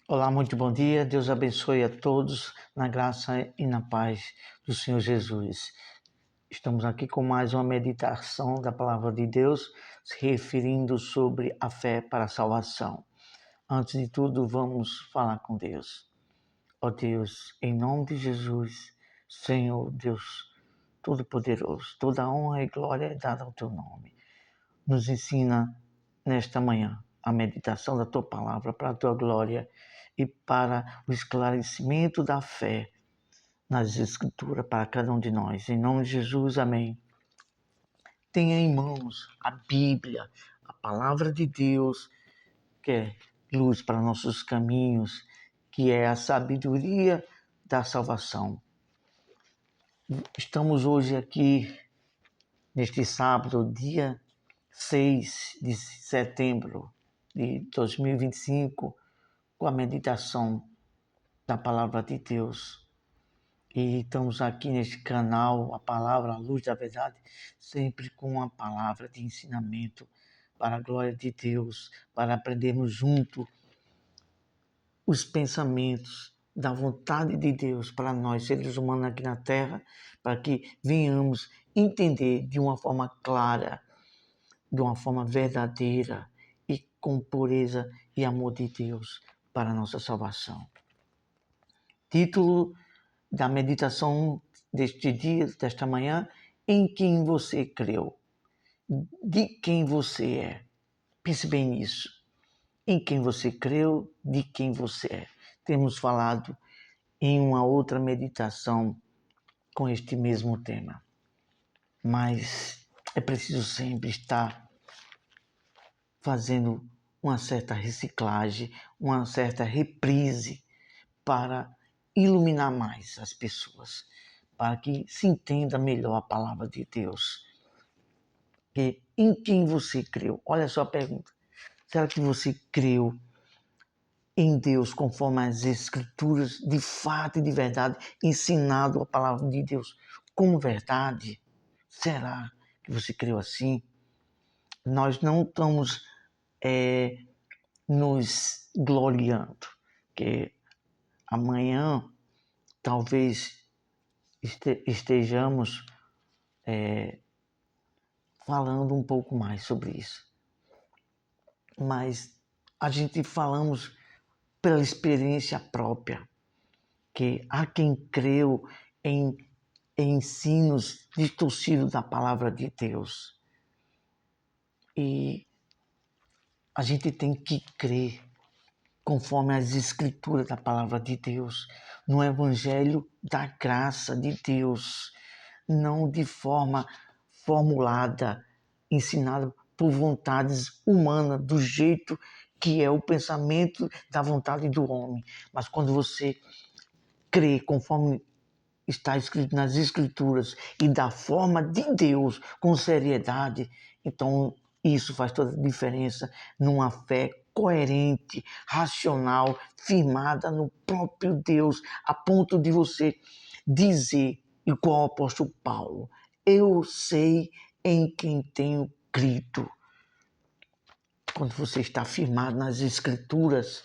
Olá, muito bom dia. Deus abençoe a todos na graça e na paz do Senhor Jesus. Estamos aqui com mais uma meditação da palavra de Deus, se referindo sobre a fé para a salvação. Antes de tudo, vamos falar com Deus. Ó Deus, em nome de Jesus, Senhor Deus Todo-Poderoso, toda a honra e glória é dada ao Teu nome. Nos ensina nesta manhã a meditação da Tua palavra para a Tua glória e para o esclarecimento da fé nas Escrituras para cada um de nós. Em nome de Jesus, amém. Tenha em mãos a Bíblia, a palavra de Deus, que é luz para nossos caminhos, que é a sabedoria da salvação. Estamos hoje aqui, neste sábado, dia 6 de setembro de 2025, com a meditação da palavra de Deus. E estamos aqui neste canal, a palavra, a luz da verdade, sempre com uma palavra de ensinamento para a glória de Deus, para aprendermos junto os pensamentos da vontade de Deus para nós, seres humanos aqui na Terra, para que venhamos entender de uma forma clara, de uma forma verdadeira e com pureza e amor de Deus para a nossa salvação. Título da meditação deste dia, desta manhã: em quem você creu? De quem você é? Pense bem nisso. Em quem você creu, de quem você é. Temos falado em uma outra meditação com este mesmo tema. Mas é preciso sempre estar fazendo uma certa reciclagem, uma certa reprise para iluminar mais as pessoas, para que se entenda melhor a palavra de Deus. E em quem você creu? Olha só a pergunta. Será que você creu em Deus conforme as Escrituras, de fato e de verdade, ensinado a palavra de Deus como verdade? Será que você creu assim? Nós não estamos nos gloriando, que amanhã talvez estejamos falando um pouco mais sobre isso. Mas a gente falamos pela experiência própria, que há quem creu em ensinos distorcidos da palavra de Deus. E a gente tem que crer conforme as escrituras da palavra de Deus, no evangelho da graça de Deus, não de forma formulada, ensinada por vontades humanas, do jeito que é o pensamento da vontade do homem. Mas quando você crê conforme está escrito nas Escrituras e da forma de Deus, com seriedade, então isso faz toda a diferença numa fé coerente, racional, firmada no próprio Deus, a ponto de você dizer, igual o apóstolo Paulo: eu sei em quem tenho crido. Quando você está firmado nas Escrituras,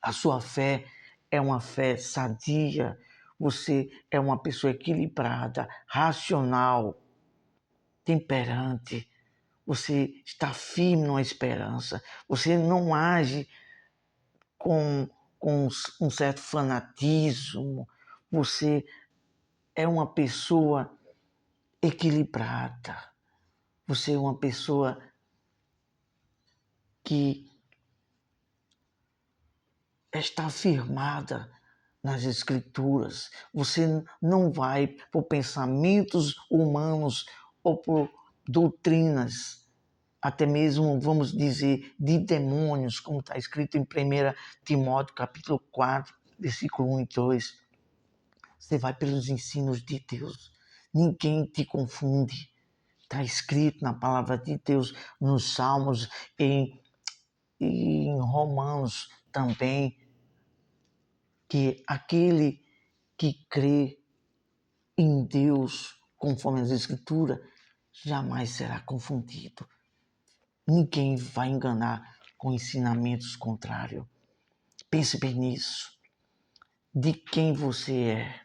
a sua fé é uma fé sadia, você é uma pessoa equilibrada, racional, temperante, você está firme numa esperança, você não age com um certo fanatismo, você é uma pessoa equilibrada, você é uma pessoa que está firmada nas Escrituras. Você não vai por pensamentos humanos ou por doutrinas, até mesmo, vamos dizer, de demônios, como está escrito em 1 Timóteo capítulo 4, versículo 1 e 2. Você vai pelos ensinos de Deus. Ninguém te confunde. Está escrito na palavra de Deus, nos Salmos, em Romanos também, que aquele que crê em Deus, conforme as Escrituras, jamais será confundido. Ninguém vai enganar com ensinamentos contrários. Pense bem nisso. De quem você é?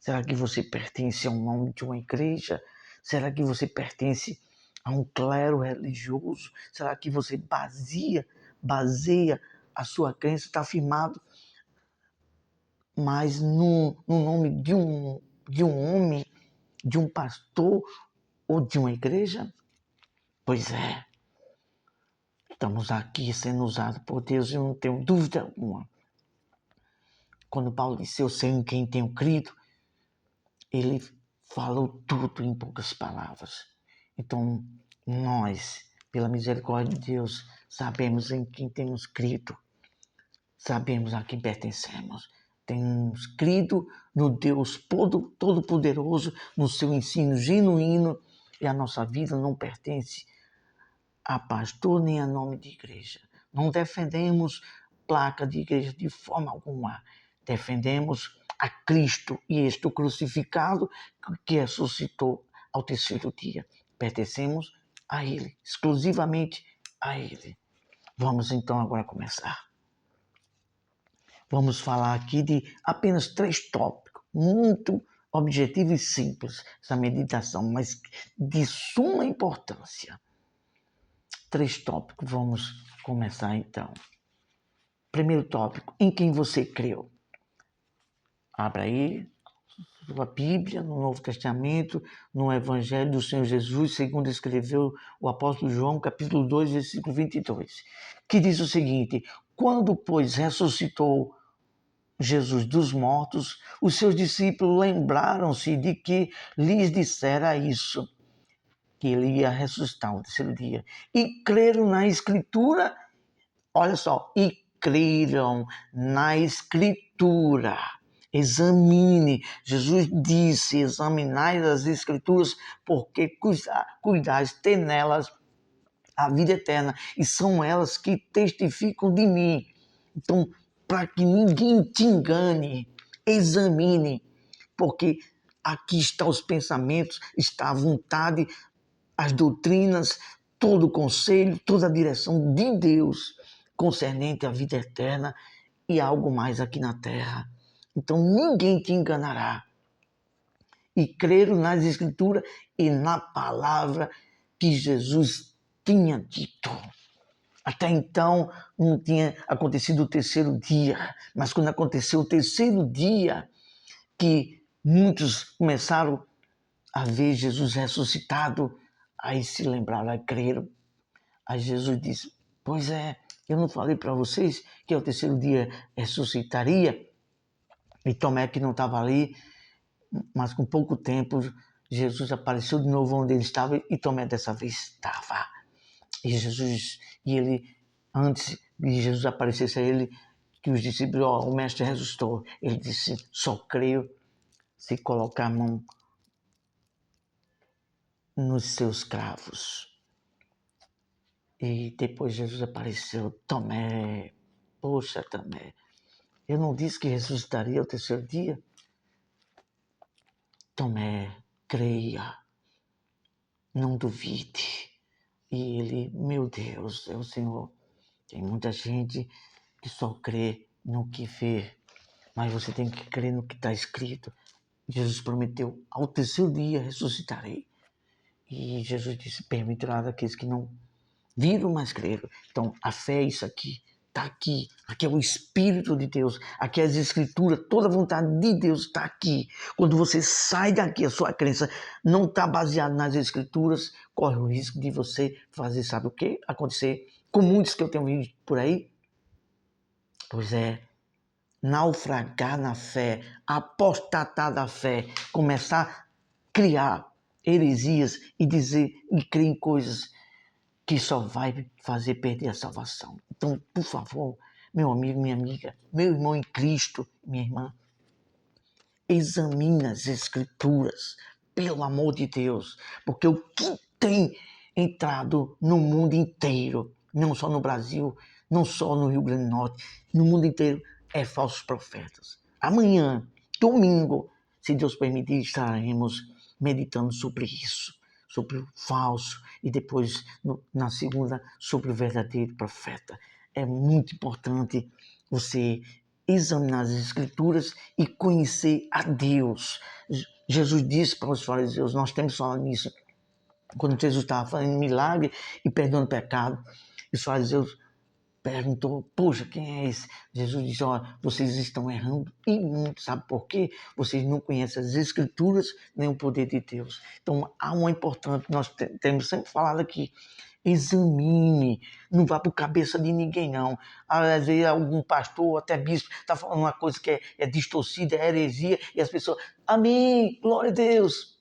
Será que você pertence a um nome de uma igreja? Será que você pertence a um clero religioso? Será que você baseia a sua crença, está firmado, mas no nome de um homem, de um pastor ou de uma igreja? Pois é, estamos aqui sendo usados por Deus e eu não tenho dúvida alguma. Quando Paulo disse, eu sei em quem tenho crido, ele falou tudo em poucas palavras. Então, nós, pela misericórdia de Deus, sabemos em quem temos crido. Sabemos a quem pertencemos. Temos crido no Deus Todo-Poderoso, no seu ensino genuíno, e a nossa vida não pertence a pastor nem a nome de igreja. Não defendemos placa de igreja de forma alguma. Defendemos a Cristo e este crucificado que ressuscitou ao terceiro dia. Pertencemos a Ele, exclusivamente a Ele. Vamos então agora começar. Vamos falar aqui de apenas 3 tópicos, muito objetivo e simples, essa meditação, mas de suma importância. 3 tópicos, vamos começar então. Primeiro tópico, em quem você creu? Abra aí sua Bíblia, no Novo Testamento, no Evangelho do Senhor Jesus, segundo escreveu o apóstolo João, capítulo 2, versículo 22, que diz o seguinte: quando, pois, ressuscitou Jesus dos mortos, os seus discípulos lembraram-se de que lhes dissera isso, que ele ia ressuscitar no terceiro dia, e creram na Escritura, olha só, e creram na Escritura. Examine, Jesus disse, examinai as Escrituras, porque cuidais ter nelas a vida eterna, e são elas que testificam de mim. Então, para que ninguém te engane, examine, porque aqui estão os pensamentos, está a vontade, as doutrinas, todo o conselho, toda a direção de Deus concernente à vida eterna e algo mais aqui na terra. Então ninguém te enganará. E creram nas Escrituras e na palavra que Jesus tinha dito. Até então não tinha acontecido o terceiro dia, mas quando aconteceu o terceiro dia, que muitos começaram a ver Jesus ressuscitado, aí se lembraram, aí creram. Aí Jesus disse, pois é, eu não falei para vocês que ao terceiro dia ressuscitaria? E Tomé, que não estava ali, mas com pouco tempo, Jesus apareceu de novo onde ele estava e Tomé dessa vez estava. E antes de Jesus aparecesse a ele, que os discípulos, o mestre ressuscitou. Ele disse, só creio se colocar a mão nos seus cravos. E depois Jesus apareceu, Tomé, poxa Tomé, eu não disse que ressuscitaria ao terceiro dia? Tomé, creia, não duvide. E ele, meu Deus, é o Senhor. Tem muita gente que só crê no que vê, mas você tem que crer no que está escrito. Jesus prometeu, ao terceiro dia ressuscitarei. E Jesus disse, permitirá daqueles que não viram, mas creram. Então, a fé é isso aqui. Está aqui. Aqui é o Espírito de Deus. Aqui é as Escrituras. Toda a vontade de Deus está aqui. Quando você sai daqui, a sua crença não está baseada nas Escrituras, corre o risco de você fazer, sabe o quê? Acontecer com muitos que eu tenho visto por aí. Pois é, naufragar na fé, apostatar da fé, começar a criar heresias e dizer e crer em coisas que só vai fazer perder a salvação. Então, por favor, meu amigo, minha amiga, meu irmão em Cristo, minha irmã, examine as Escrituras, pelo amor de Deus, porque o que tem entrado no mundo inteiro, não só no Brasil, não só no Rio Grande do Norte, no mundo inteiro, é falsos profetas. Amanhã, domingo, se Deus permitir, estaremos meditando sobre isso, sobre o falso e depois, na segunda, sobre o verdadeiro profeta. É muito importante você examinar as Escrituras e conhecer a Deus. Jesus disse para os fariseus, nós temos falado nisso, quando Jesus estava fazendo milagre e perdoando pecado, os fariseus perguntou, poxa, quem é esse? Jesus disse, olha, vocês estão errando e muito, sabe por quê? Vocês não conhecem as Escrituras nem o poder de Deus. Então, há uma importante, nós temos sempre falado aqui, examine, não vá por cabeça de ninguém, não. Às vezes algum pastor, até bispo, está falando uma coisa que é distorcida, é heresia, e as pessoas, amém, glória a Deus.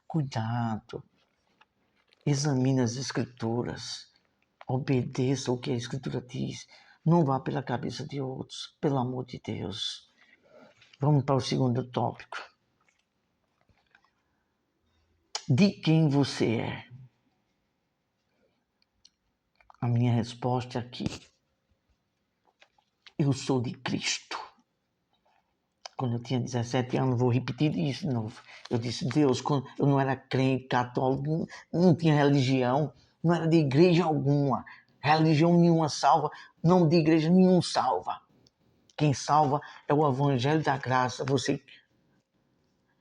Cuidado, examine as Escrituras. Obedeça o que a Escritura diz. Não vá pela cabeça de outros, pelo amor de Deus. Vamos para o segundo tópico. De quem você é? A minha resposta é aqui. Eu sou de Cristo. Quando eu tinha 17 anos, vou repetir isso de novo. Eu disse, Deus, quando eu não era crente, católico, não tinha religião, não era de igreja alguma. Religião nenhuma salva, nome de igreja nenhum salva. Quem salva é o Evangelho da Graça.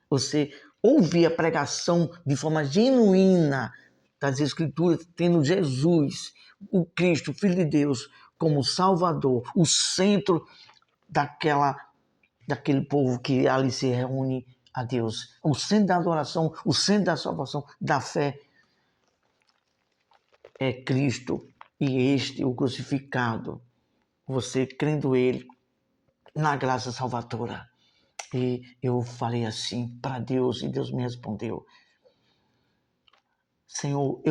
Você ouvir a pregação de forma genuína das Escrituras, tendo Jesus, o Cristo, Filho de Deus, como Salvador, o centro daquele povo que ali se reúne a Deus. O centro da adoração, o centro da salvação, da fé, é Cristo e este, o crucificado. Você crendo Ele na graça salvadora. E eu falei assim para Deus, e Deus me respondeu, Senhor,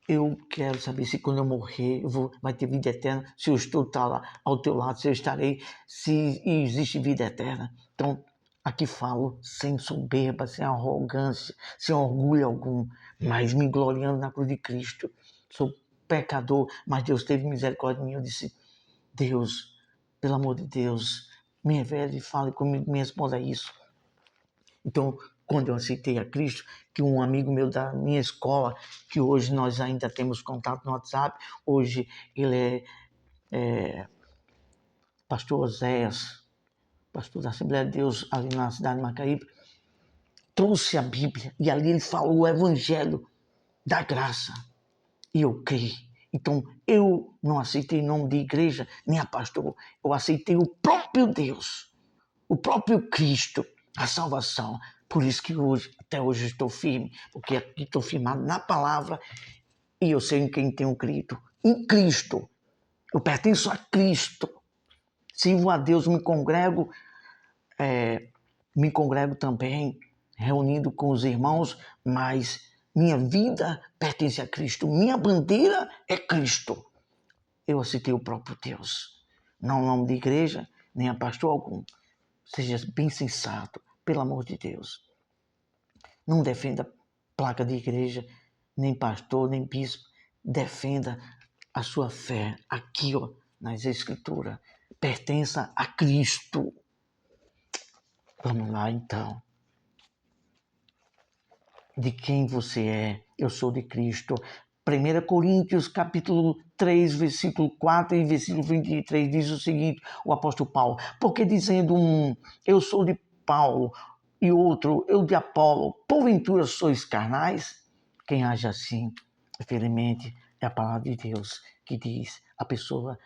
eu quero saber se quando eu morrer vai ter vida eterna, se eu estou lá ao teu lado, se eu estarei, se existe vida eterna. Então, aqui falo sem soberba, sem arrogância, sem orgulho algum, mas me gloriando na cruz de Cristo. Sou pecador, mas Deus teve misericórdia de mim. Eu disse, Deus, pelo amor de Deus, me revele e fale comigo, me responda isso. Então, quando eu aceitei a Cristo, que um amigo meu da minha escola, que hoje nós ainda temos contato no WhatsApp, hoje ele é pastor Oséias, pastor da Assembleia de Deus ali na cidade de Macaíba, trouxe a Bíblia e ali ele falou o Evangelho da graça. E eu criei. Então, eu não aceitei nome de igreja, nem a pastor. Eu aceitei o próprio Deus, o próprio Cristo, a salvação. Por isso que hoje, até hoje estou firme, porque aqui estou firmado na palavra e eu sei em quem tenho crido. Em Cristo. Eu pertenço a Cristo. Sirvo a Deus, me congrego também, reunido com os irmãos, mas minha vida pertence a Cristo. Minha bandeira é Cristo. Eu aceitei o próprio Deus. Não o nome de igreja, nem a pastor algum. Seja bem sensato, pelo amor de Deus. Não defenda placa de igreja, nem pastor, nem bispo. Defenda a sua fé aqui, ó, nas Escrituras. Pertença a Cristo. Vamos lá, então. De quem você é? Eu sou de Cristo. 1 Coríntios, capítulo 3, versículo 4 e versículo 23, diz o seguinte, o apóstolo Paulo, porque dizendo eu sou de Paulo, e outro, eu de Apolo, porventura sois carnais? Quem age assim, infelizmente, é a palavra de Deus que diz, a pessoa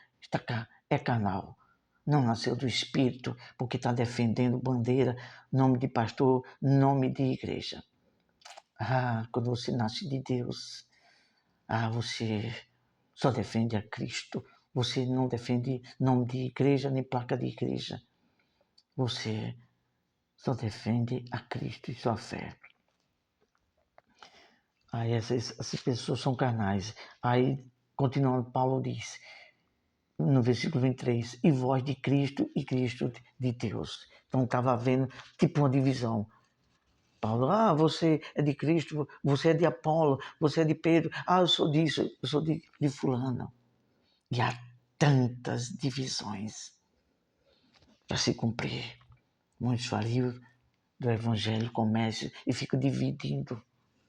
é carnal. Não nasceu do Espírito, porque está defendendo bandeira, nome de pastor, nome de igreja. Quando você nasce de Deus, você só defende a Cristo. Você não defende nome de igreja, nem placa de igreja. Você só defende a Cristo e sua fé. Aí essas pessoas são carnais. Aí, continuando, Paulo diz, no versículo 23, e vós de Cristo e Cristo de Deus. Então estava havendo tipo uma divisão. Paulo, você é de Cristo, você é de Apolo, você é de Pedro, eu sou disso, eu sou de fulano. E há tantas divisões para se cumprir. Muitos fariam do evangelho, comércio, e ficam dividindo.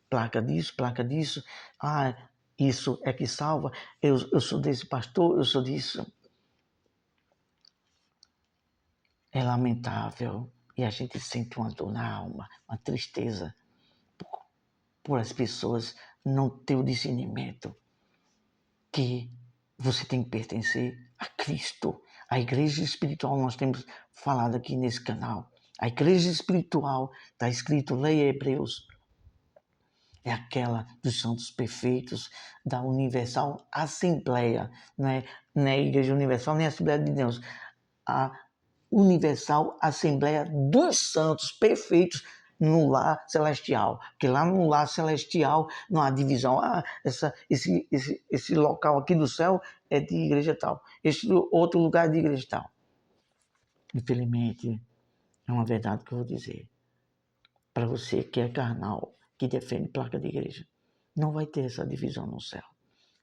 Placa disso, isso é que salva, eu sou desse pastor, eu sou disso. É lamentável e a gente sente uma dor na alma, uma tristeza por as pessoas não ter o discernimento que você tem que pertencer a Cristo. A igreja espiritual, nós temos falado aqui nesse canal. A igreja espiritual, está escrito, leia Hebreus, é aquela dos santos perfeitos, da universal assembleia. Não é a igreja universal, nem a Assembleia de Deus. A universal assembleia dos santos perfeitos no lar celestial. Porque lá no lar celestial não há divisão. Esse local aqui do céu é de igreja tal. Esse outro lugar é de igreja tal. Infelizmente, é uma verdade que eu vou dizer. Para você que é carnal, que defende placa de igreja, não vai ter essa divisão no céu.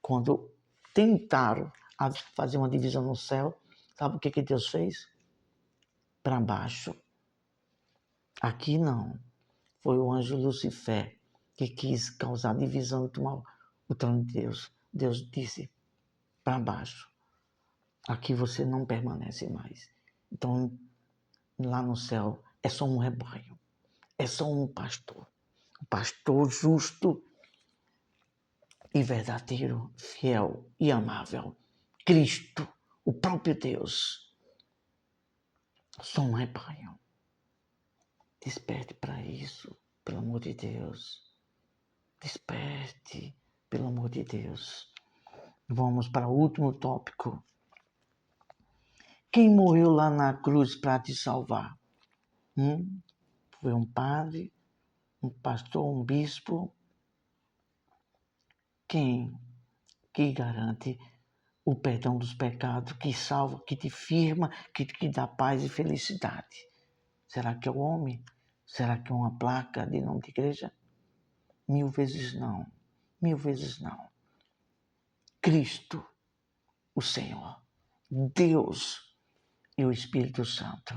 Quando tentaram fazer uma divisão no céu, sabe o que Deus fez? Para baixo. Aqui não. Foi o anjo Lucifer que quis causar divisão e tomar o trono de Deus. Deus disse, para baixo. Aqui você não permanece mais. Então, lá no céu, é só um rebanho. É só um pastor. Um pastor justo e verdadeiro, fiel e amável. Cristo, o próprio Deus. Só um rebanho. Desperte para isso, pelo amor de Deus. Desperte, pelo amor de Deus. Vamos para o último tópico. Quem morreu lá na cruz para te salvar? Foi um padre, um pastor, um bispo? Quem que garante o perdão dos pecados, que salva, que te firma, que dá paz e felicidade? Será que é o homem? Será que é uma placa de nome de igreja? 1000 vezes não. 1000 vezes não. Cristo, o Senhor, Deus e o Espírito Santo.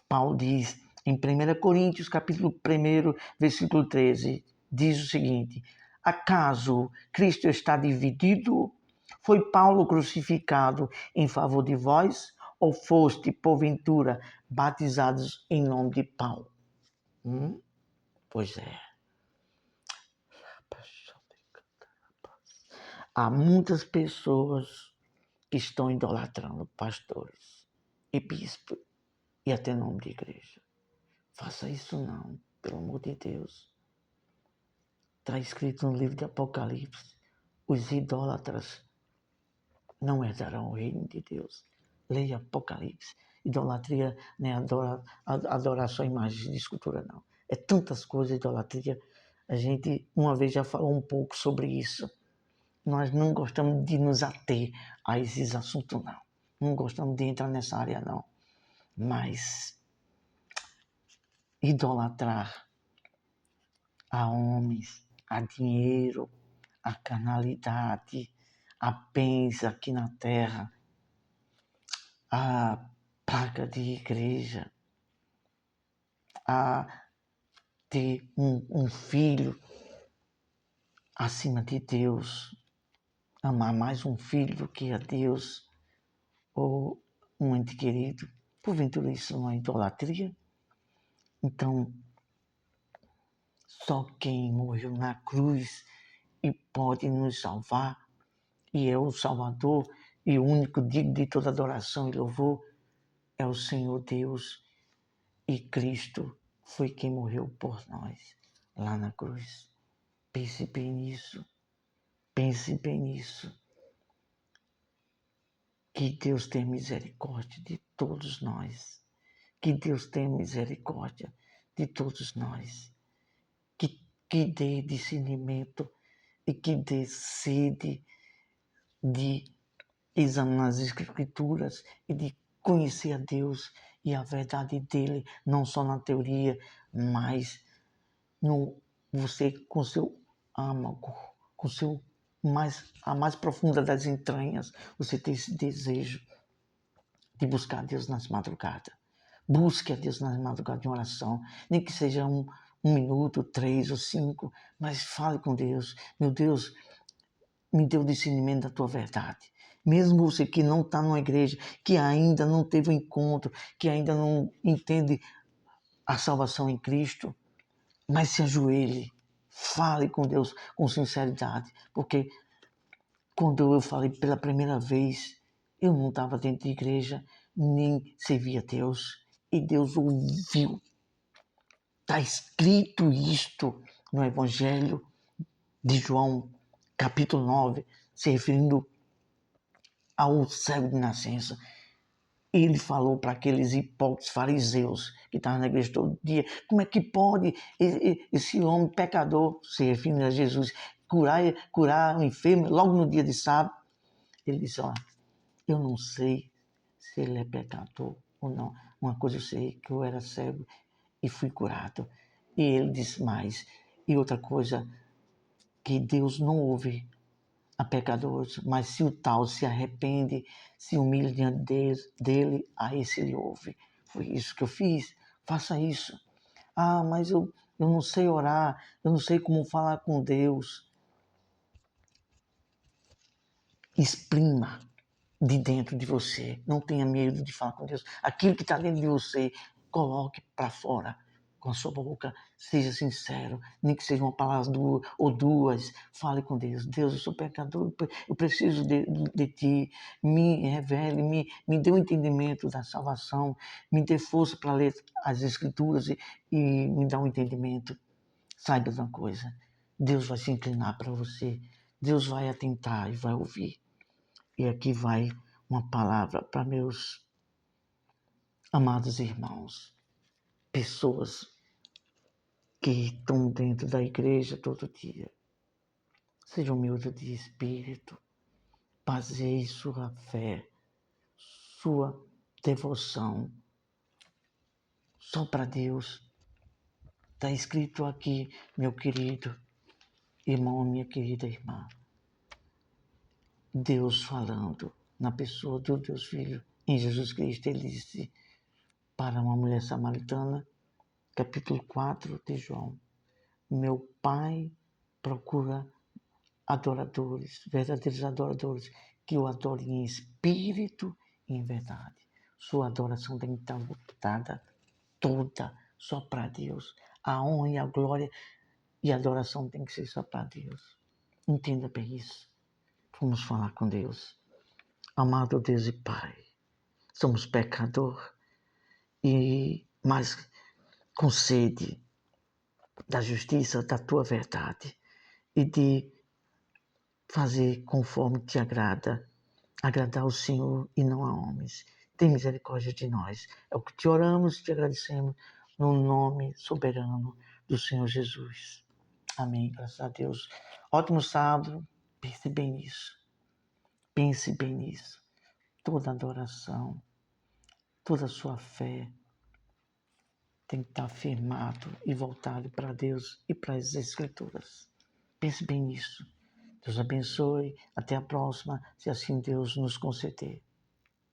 Paulo diz em 1 Coríntios, capítulo 1, versículo 13, diz o seguinte: acaso Cristo está dividido? Foi Paulo crucificado em favor de vós? Ou foste, porventura, batizados em nome de Paulo? Pois é. Há muitas pessoas que estão idolatrando pastores e bispos e até nome de igreja. Faça isso não, pelo amor de Deus. Está escrito no livro de Apocalipse, os idólatras não herdarão o reino de Deus. Leia Apocalipse. Idolatria não é adorar só imagens de escultura, não. É tantas coisas, idolatria. A gente uma vez já falou um pouco sobre isso. Nós não gostamos de nos ater a esses assuntos, não. Não gostamos de entrar nessa área, não. Mas idolatrar a homens, a dinheiro, a carnalidade, a bens aqui na terra, a placa de igreja, a ter um filho acima de Deus, amar mais um filho do que a Deus, ou um ente querido. Porventura isso não é idolatria? Então, só quem morreu na cruz e pode nos salvar, e é o Salvador, e o único digno de toda adoração e louvor, é o Senhor Deus. E Cristo foi quem morreu por nós, lá na cruz. Pense bem nisso. Pense bem nisso. Que Deus tenha misericórdia de todos nós. Que Deus tenha misericórdia de todos nós. Que dê discernimento e que dê sede de examinar as Escrituras e de conhecer a Deus e a verdade dele, não só na teoria, mas no você com seu âmago, com seu a mais profunda das entranhas, você tem esse desejo de buscar a Deus nas madrugadas. Busque a Deus nas madrugadas de oração, nem que seja um minuto, 3 ou 5, mas fale com Deus. Meu Deus, me dê o discernimento da tua verdade. Mesmo você que não está numa igreja, que ainda não teve um encontro, que ainda não entende a salvação em Cristo, mas se ajoelhe, fale com Deus com sinceridade, porque quando eu falei pela primeira vez, eu não estava dentro de igreja, nem servia a Deus, e Deus ouviu. Está escrito isto no Evangelho de João, capítulo 9, se referindo ao cego de nascença. Ele falou para aqueles hipócritas fariseus que estavam na igreja todo dia, como é que pode esse homem pecador, se referindo a Jesus, curar um enfermo logo no dia de sábado? Ele disse, ó, eu não sei se ele é pecador ou não. Uma coisa eu sei, que eu era cego e fui curado. E ele disse mais, e outra coisa, que Deus não ouve a pecadores, mas se o tal se arrepende, se humilha diante dele, a esse ele ouve. Foi isso que eu fiz, faça isso. Ah, mas eu não sei orar, eu não sei como falar com Deus. Exprima de dentro de você, não tenha medo de falar com Deus. Aquilo que está dentro de você, coloque para fora com a sua boca, seja sincero, nem que seja uma palavra ou duas, fale com Deus. Deus, eu sou pecador, eu preciso de Ti, me revele, me dê um entendimento da salvação, me dê força para ler as Escrituras e me dá um entendimento. Saiba de uma coisa, Deus vai se inclinar para você, Deus vai atentar e vai ouvir. E aqui vai uma palavra para meus amados irmãos, pessoas que estão dentro da igreja todo dia. Seja humilde de espírito, baseie sua fé, sua devoção só para Deus. Está escrito aqui, meu querido irmão, minha querida irmã. Deus falando na pessoa do Deus Filho, em Jesus Cristo, ele disse para uma mulher samaritana, capítulo 4 de João, meu Pai procura adoradores, verdadeiros adoradores, que o adorem em espírito e em verdade. Sua adoração tem que estar voltada toda só para Deus. A honra e a glória e a adoração tem que ser só para Deus. Entenda bem isso. Vamos falar com Deus. Amado Deus e Pai, somos pecadores mas com sede da justiça, da Tua verdade e de fazer conforme te agrada, agradar ao Senhor e não a homens. Tem misericórdia de nós. É o que te oramos e te agradecemos no nome soberano do Senhor Jesus. Amém. Graças a Deus. Ótimo sábado. Pense bem nisso. Pense bem nisso. Toda adoração, toda a sua fé tem que estar firmado e voltado para Deus e para as Escrituras. Pense bem nisso. Deus abençoe. Até a próxima, se assim Deus nos conceder.